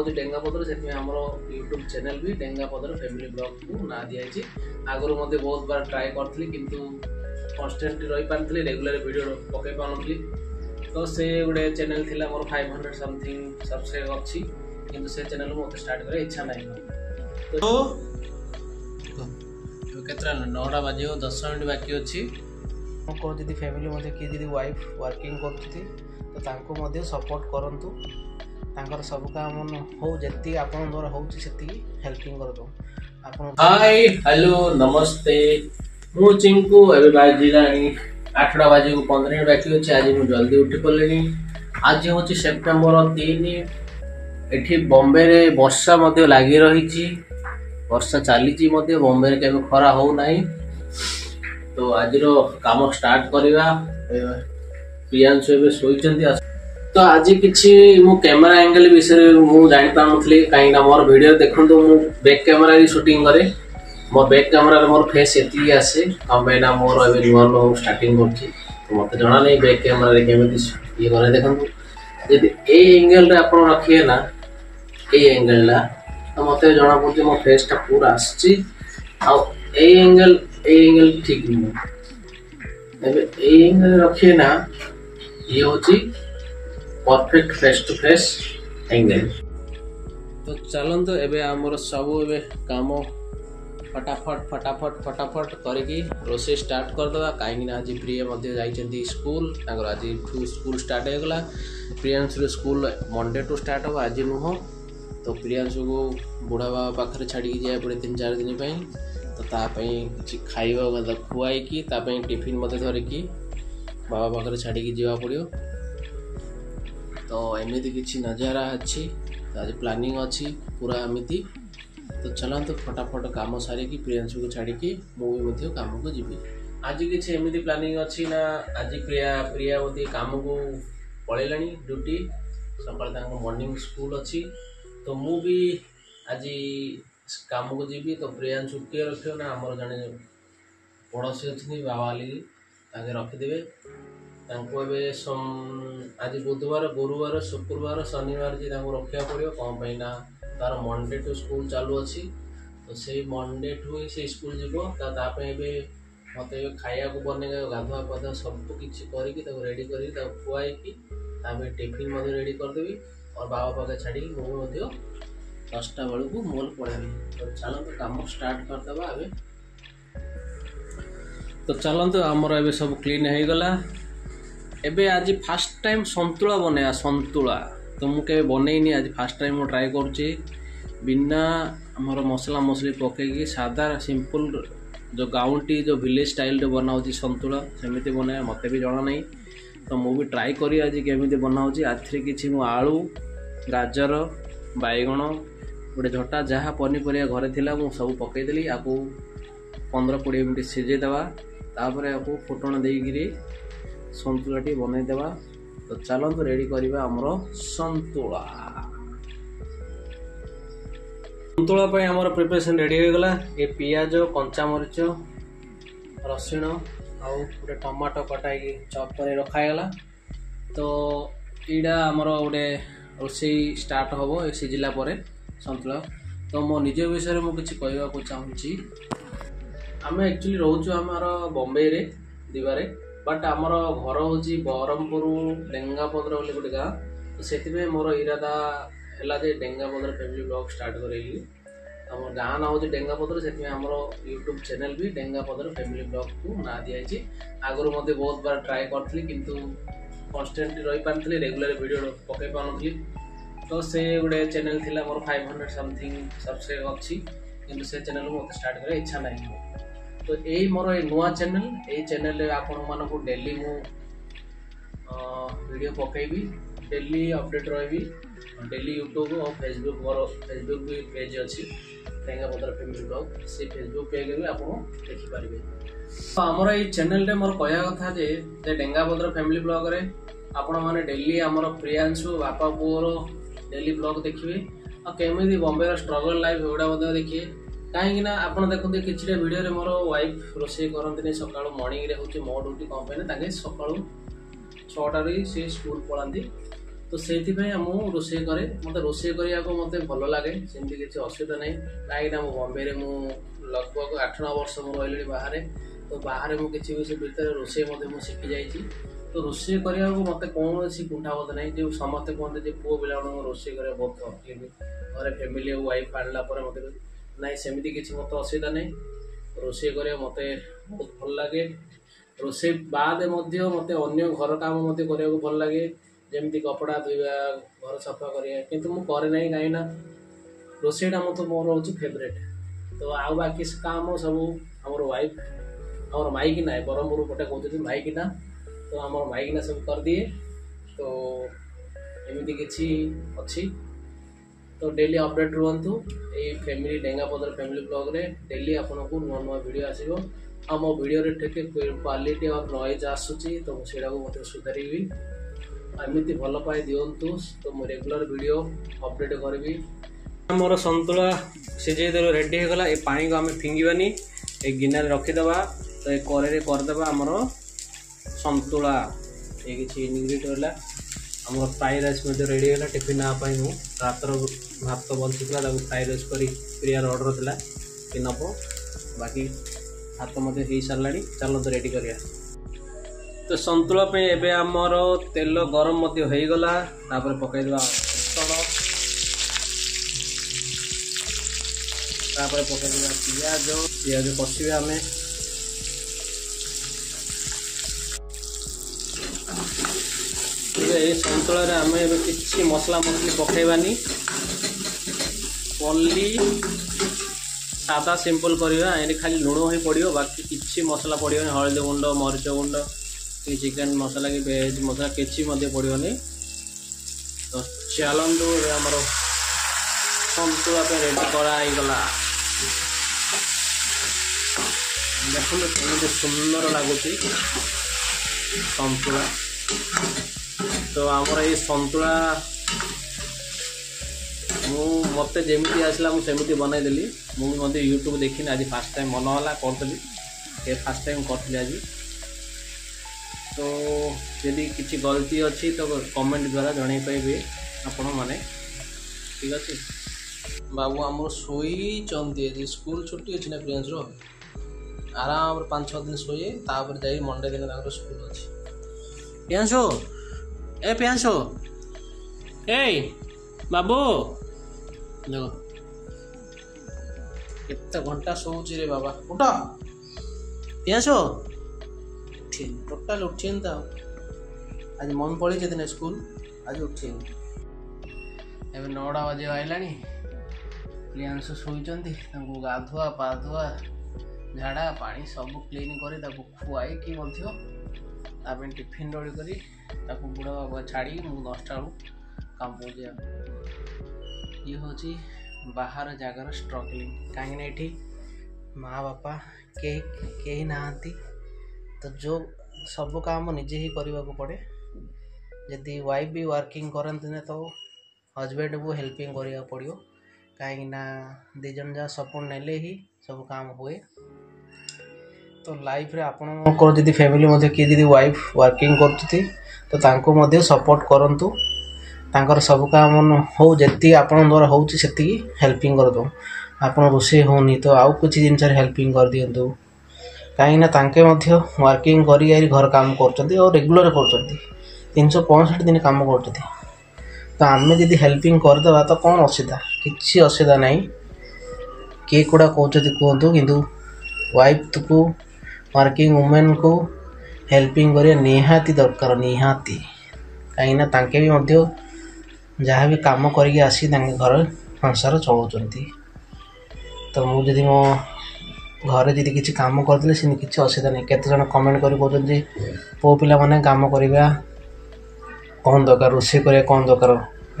हूँ डेंगापदर से YouTube channel भी डेंगापदर फैमिली ब्लॉग को ना दिखाई। आगुरी मध्य बहुत बार ट्राए करी किंतु कन्स्टेंट रही पारी रेगुलर वीडियो पकई पानी तो से गोटे चैनल थी मोर 500 समथिंग सब्सक्राइब अच्छी किंतु से चैनल मत स्टार्ट कर इच्छा ना तो केतरा 9टा बाजी 10 मिनट बाकी अच्छी जी फैमिली मध्य किए जी वाइफ वर्किंग कर सपोर्ट करूँ सब काम हो जी आप द्वारा होती हेल्पिंग कर दो। हाय हेलो नमस्ते मु चिंकू ए बाजी 8टा बाजी 15 मिनट बाकी अच्छे। आज मुझे जल्दी उठी पड़े। आज हूँ सेप्टेम्बर 3 एठी बॉम्बे रे वर्षा मध्य लगी रही वर्षा चली बॉम्बे रे केबे खरा हो नाही तो आज काम स्टार्ट करवा। प्रियांशु एबे सोईचंती तो आज किसी मो कैमरा एंगल विषय मु जानि पानुथली कहीं मोर वीडियो देखंतु मु बैक कैमरा री शूटिंग करे मोर बैक कैमरा रे मोर फेस एती आसे कंबाइना मोर एबे नुआ नुआ स्टार्टिंग करछि तो मते जाना नहीं बैक कैमरा रे केमिति ये करे देखंतु यदि ए एंगल रे आपण रखिए ना ए एंगल ला तो मते जाना पड़छि मोर फेस ता पूरा आछि आ ए एंगल ठीक नहीं एबे ए एंगल रखिए ना ये होछि perfect face to face angle. तो चलते एबे आमर सब एबे काम फटाफट करके रोसे स्टार्ट करदे कहीं आज प्रिया जाइछन्ती स्कूल आज स्कूल स्टार्ट हो गला। Priyanshu school Monday to start हो आज नुह तो प्रियांशु को बुढ़ा बाबा पाखे छाड़ी जाए पड़े 3-4 दिन तो किसी खाइबा खुआई टिफिन मत धरिकी बाबा पाखे छाड़ी जावा पड़ो तो एमती किसी नजारा अच्छी आज प्लानिंग अच्छी पूरा एमती तो चलते फटाफट काम सारिकी प्रियांशु को छाड़ी मुझे काम को जीवी। आज किसी एमती प्लानिंग अच्छी ना आज प्रिया काम को पलैला ड्यूटी सकाल मॉर्निंग स्कूल अच्छी तो मु भी आज काम को जीवी तो प्रियांशु किए रख ना आमर जड़े पड़ोशी अच्छी बाबा लगे रखिदे आज बुधवार गुरुवार शुक्रवार शनिवार जी रखा पड़ो कौन पाई ना तार मंडे टू स्कूल चालू अच्छी तो से मंडे टू ही से स्कूल जीव मत खाया को बन गाधुआ पाधुआ सब किसी रेडी कर खुआई टिफिन रेडी करदेवी और बाबा पाखे छाड़ी मुझे 10टा बेलू को मोल पड़ेबी तो चलते काम स्टार्ट करदे ए तो चलते आमर ए सब क्लीन हो गला। एबे आज फास्ट टाइम संतुला बने संतुला तो मुझे बनईनी आज फास्ट टाइम मु ट्राए करुच्ची बिना आमर मसला मसली पकईकी सादा सिंपल जो गाँवटी जो विलेज स्टाइल बनाऊँगी संतुला सेमती बना मत भी जना नहीं तो मु भी ट्राए करी आज केमी बनाऊँगी आज कि आलू गाजर बैगण गोटे झटा जहाँ पनीपरिया घरे थिला मु सब पकईदेली आपको 15-20 मिनट सिझेदेवा तापर आपको फुटण देकरी संतुलाटी बनईदेवा तो चलते रेडी करवा आमर संतुला। संतुला पे आमर प्रिपरेशन रेडी हो गला। ये पियाज कंचा मरीच रसुण आउ गोटे टमाटो कटाई चॉप कर रखागला तो यहाँ आमर गोटे रोसई स्टार्ट हम ये सिझिला संतुला तो मो निज विषय में किसी कहवाक चाहूँगी आम एक्चुअली रोचु आमर बॉम्बे रे दिवारे बट आमर घर हूँ बरहमपुर डेंगापदर बोली गोटे गाँ तो से मोर इरादा है डेंगापदर फैमिली ब्लॉग स्टार्ट करेगी आम गाँ ना हूँ डेंगापदर से यूट्यूब चैनल भी डेंगापदर फैमिली ब्लॉग को ना दिखाई। आगुरी मध्य बहुत बार ट्राए करी किंतु कन्स्टेंट रही पारी रेगुलर वीडियो पकई पानी तो से गोटे चैनल थी मोर 500 समथिंग सब्सक्राइब अच्छी किंतु से चैनल मत स्टार्ट कर इच्छा ना तो यही मोर नुआ चैनल यही चैनल आपण मानक डेली मु वीडियो पकईबी डेली अपडेट रही डेली यूट्यूब और फेसबुक मोर फेसबुक भी पेज अच्छी डेंगापदर फैमिली ब्लॉग से फेसबुक पेज भी आप देखिपारे तो आमर ये चैनल मोर कहया कथा जे डेंगापदर फैमिली ब्लॉग रे आपण माने डेली आमर प्रियांशु बापा पुओर डेली ब्लॉग देखिए और केमी बॉम्बे स्ट्रगल लाइफ एगुड़ा देखिए कहीं आप देखते कि वीडियो मोर वाइफ रोसे करते सका मॉर्निंग रे हूँ मो ड्यूटी कौन पाई सका 6टार से स्कूल पढ़ाती तो से रोषे करे मत रोषे करने मत भल लगे सेमती किसी असुविधा नहीं कहीं बॉम्बे में लगभग 8-9 वर्ष रही बाहर तो बाहर मुझे भी भीतर रोषे शिखी जाइए तो रोषे करने मत कौन कुंठाबोध ना जो समस्ते कहते पुओ पिला रोषे कर बहुत घर फैमिली वाइफ आणला मत ना सेमती किसी मत असुविधा नहीं रोषे कर मत बहुत भल लगे रोषे बाद मत अन्य घर काम करने भल लगे जमी कपड़ा धोवा घर सफा करा किंतु मुझे ना कहीं रोषेटा मत मोर हूँ फेवरेट तो आउ बाकी काम सब आम वाइफ आम माइकिना ब्रह्मपुर पटे कहते माइकिना तो आम माइकिना सब कर दिए तो एमती किसी अच्छी तो डेली अपडेट रुहतु ये फैमिली डेंगापदर फैमिली ब्लॉग रे डेली आपन को नुआ नुआ वीडियो आसीबो आ मो वीडियो रे ठेके क्वालिटी और नॉइज आसुची तो सेटा को मते सुधारिबी एमती भल पाए दिंतु तो मु रेगुलर वीडियो अपडेट करबी मोर संतुला सिझे देलो रेडी हो गला ए पानी को हमें फिंगिबानी ए गिनारे रखीदबा तो ये करे करदेबा आमर संतुला ये किसी इनग्रेडिएंट होला आम फ्राइड राइस रेडी है टिफिन नापाई मु रातर भात बंचीला फ्राइड राइस कर प्रियार ऑर्डर थिला कि नब बाकी भात मत हो सारा चलो तो रेडी करिया तो संतुला पे एबे आमर तेल गरम मध्य हो गला तापर पकईदेवा तापर पकईदेवा पियाज कषिबे आम ये संतुला आम किसी मसला मसली पकईबानी ओनली सादा सिंपल करवा ये खाली लुण ही पड़ो बाकी किसी मसला पड़ोनी हलदी गुंड मरीच गुंड कि चिकेन मसला कि वेज मसला किसी पड़ोनी तो चलतु आमर संतुला रेडी कराईगला देखो केमी सुंदर लगुच संतुला तो आमर ये संतुला मत जमी आसला मुझे बनईदेली मुझे यूट्यूब देखी आज फास्ट टाइम मन है करी फास्ट टाइम करी आज तो यदि किसी गलती अच्छी तो कमेंट द्वारा जन पाइबे आपण मैंने ठीक अच्छे बाबू आम शोई स्कूल छुट्टी अच्छी ना प्रियांश आराम 5-6 दिन शोए तापर जा मंडे दिन स्कूल अच्छी प्रियांशो ए प्रियांशो ए बाबू देखो कितना घंटा सोच रे बाबा उठ प्रियांशो टोटाल उठे आज मन पड़ी दिन स्कूल आज उठे एवं 9टा बजे आइला प्रियांश शोचती गाधुआ पाधुआ झाड़ा पानी सब क्लीन कर खुआई कि टिफिन रेडी कर बुढ़ा बाबा छाड़ी मुझे 10टा बेलू काम पहुँचा ये हूँ बाहर जगार स्ट्रगलिंग कहीं माँ बापा कहीं नहांती तो जो सब काम निजे ही करने को पड़े यदि वाइफ भी वर्किंग करते ना तो हजबैंड को हेल्पिंग करा पड़ो कहीं दी जन जहाँ सपोर्ट नेले ही सब काम हुए तो लाइफ रे आपन जदि फैमिली मध्य किए जदि वाइफ वर्किंग करती तो तांको मध्य सपोर्ट करंतु तांकर सब काम हो जी आपन द्वारा होची सेति हेल्पिंग कर दो आपन रोषे होनी तो आउ कुछ जिनस हेल्पिंग कर दियंतु कहीं तांके वर्किंग करी घर काम कर और रेगुलर कर 365 दिन काम कर तो आम जदि हेल्पिंग करदे तो कौन असुविधा किसी असुविधा ना किए कूड़ा कहते कहतु किंतु वाइफ को वर्किंग वुमेन को हेल्पिंग करिया निहाती दरकार निहाती कहीं तांके भी जहाँ भी काम करके आसी घर संसार चलाउछंती तो मुझे मो घर जदि किसी काम करते से किसी असुविधा नहीं केते जन कमेंट कर कहते पुओ पिला माने काम करवा कौन दरकार रोषे कर कौन दरकार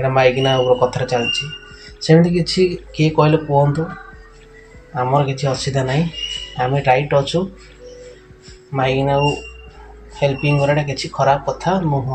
यहाँ माइकिना कथा चलती सेमती किसी किए कहले कहतु आमर किसी असुविधा ना आम राइट अच्छु माइकिना हेल्पिंग कराटा किसी खराब कथा नुह।